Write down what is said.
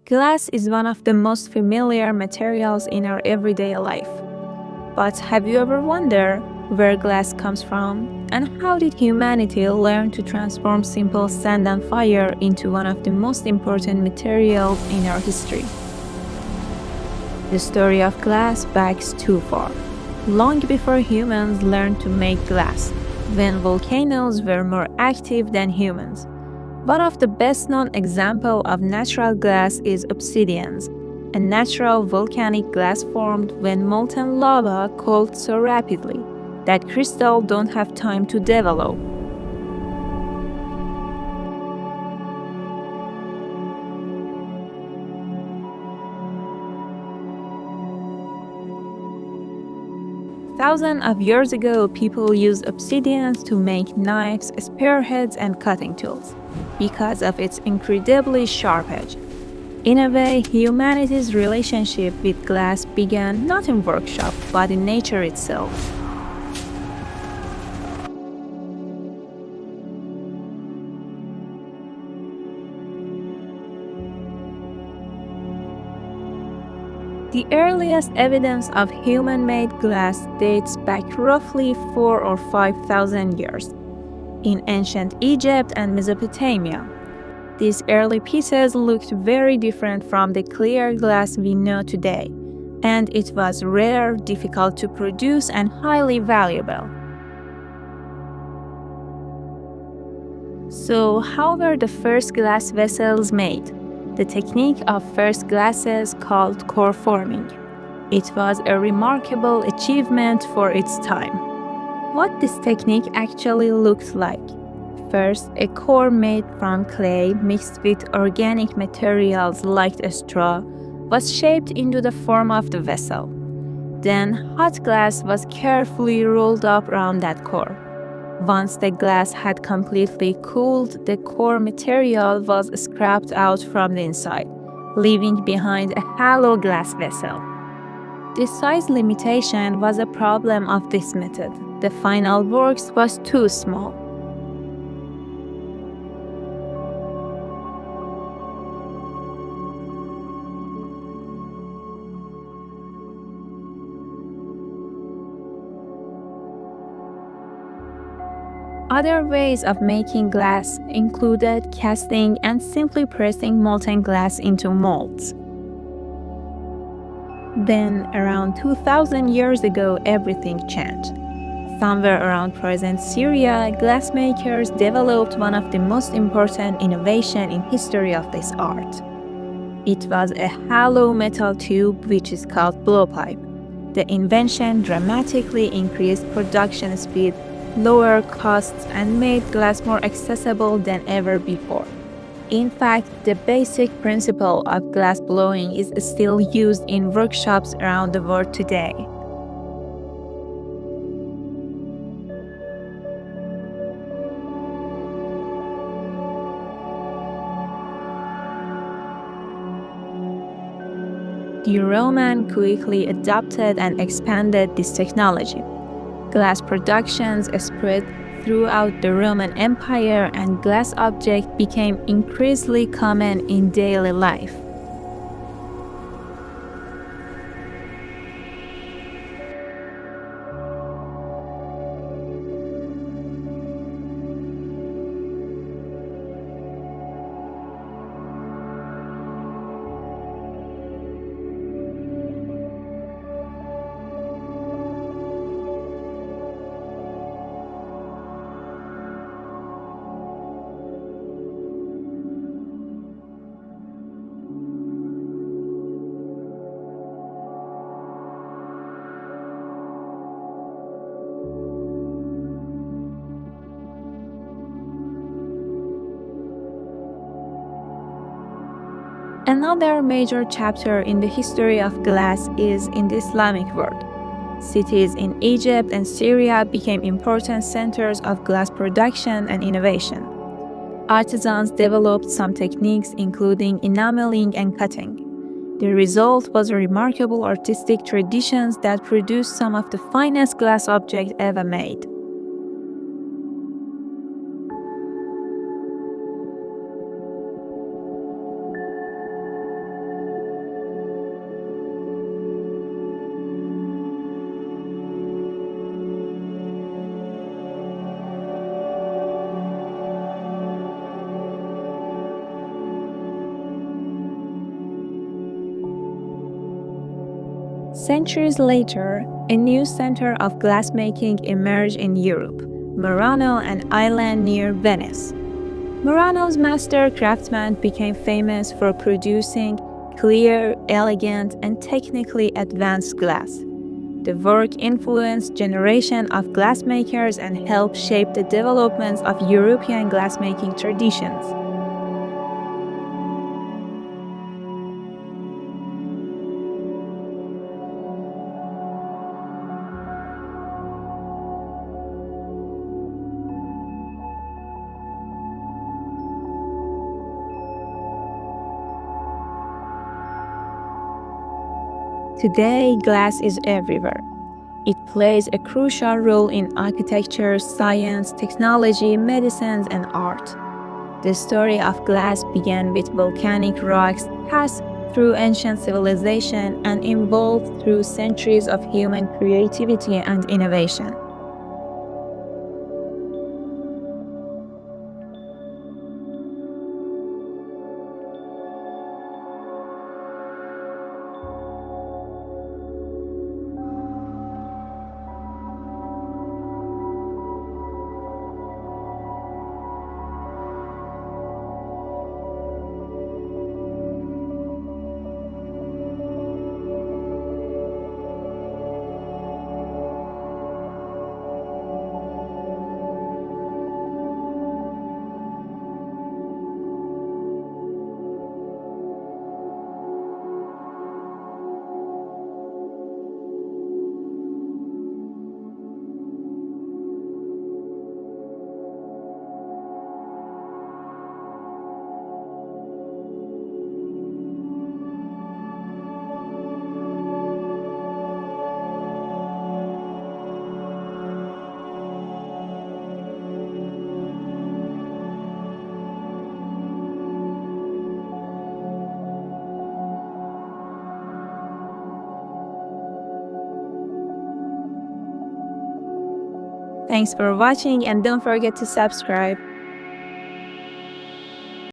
Glass is one of the most familiar materials in our everyday life. But have you ever wondered where glass comes from and how did humanity learn to transform simple sand and fire into one of the most important materials in our history? The story of glass backs too far. Long before humans learned to make glass, when volcanoes were more active than humans. One of the best-known examples of natural glass is obsidians, a natural volcanic glass formed when molten lava cooled so rapidly that crystals don't have time to develop. Thousands of years ago, people used obsidians to make knives, spearheads, and cutting tools because of its incredibly sharp edge. In a way, humanity's relationship with glass began not in workshop, but in nature itself. The earliest evidence of human-made glass dates back roughly 4 or 5,000 years, in ancient Egypt and Mesopotamia. These early pieces looked very different from the clear glass we know today, and it was rare, difficult to produce, and highly valuable. So, how were the first glass vessels made? The technique of first glasses called core forming. It was a remarkable achievement for its time. What this technique actually looks like. First, a core made from clay mixed with organic materials like a straw was shaped into the form of the vessel. Then, hot glass was carefully rolled up around that core. Once the glass had completely cooled, the core material was scraped out from the inside, leaving behind a hollow glass vessel. The size limitation was a problem of this method. The final work was too small. Other ways of making glass included casting and simply pressing molten glass into molds. Then, around 2000 years ago, everything changed. Somewhere around present Syria, glassmakers developed one of the most important innovations in history of this art. It was a hollow metal tube which is called blowpipe. The invention dramatically increased production speed, lowered costs, and made glass more accessible than ever before. In fact, the basic principle of glassblowing is still used in workshops around the world today. The Romans quickly adopted and expanded this technology. Glass productions spread throughout the Roman Empire, and glass objects became increasingly common in daily life. Another major chapter in the history of glass is in the Islamic world. Cities in Egypt and Syria became important centers of glass production and innovation. Artisans developed some techniques including enameling and cutting. The result was remarkable artistic traditions that produced some of the finest glass objects ever made. Centuries later, a new center of glassmaking emerged in Europe, Murano, an island near Venice. Murano's master craftsmen became famous for producing clear, elegant, and technically advanced glass. The work influenced generations of glassmakers and helped shape the developments of European glassmaking traditions. Today, glass is everywhere. It plays a crucial role in architecture, science, technology, medicines, and art. The story of glass began with volcanic rocks, passed through ancient civilization, and evolved through centuries of human creativity and innovation. Thanks for watching and don't forget to subscribe.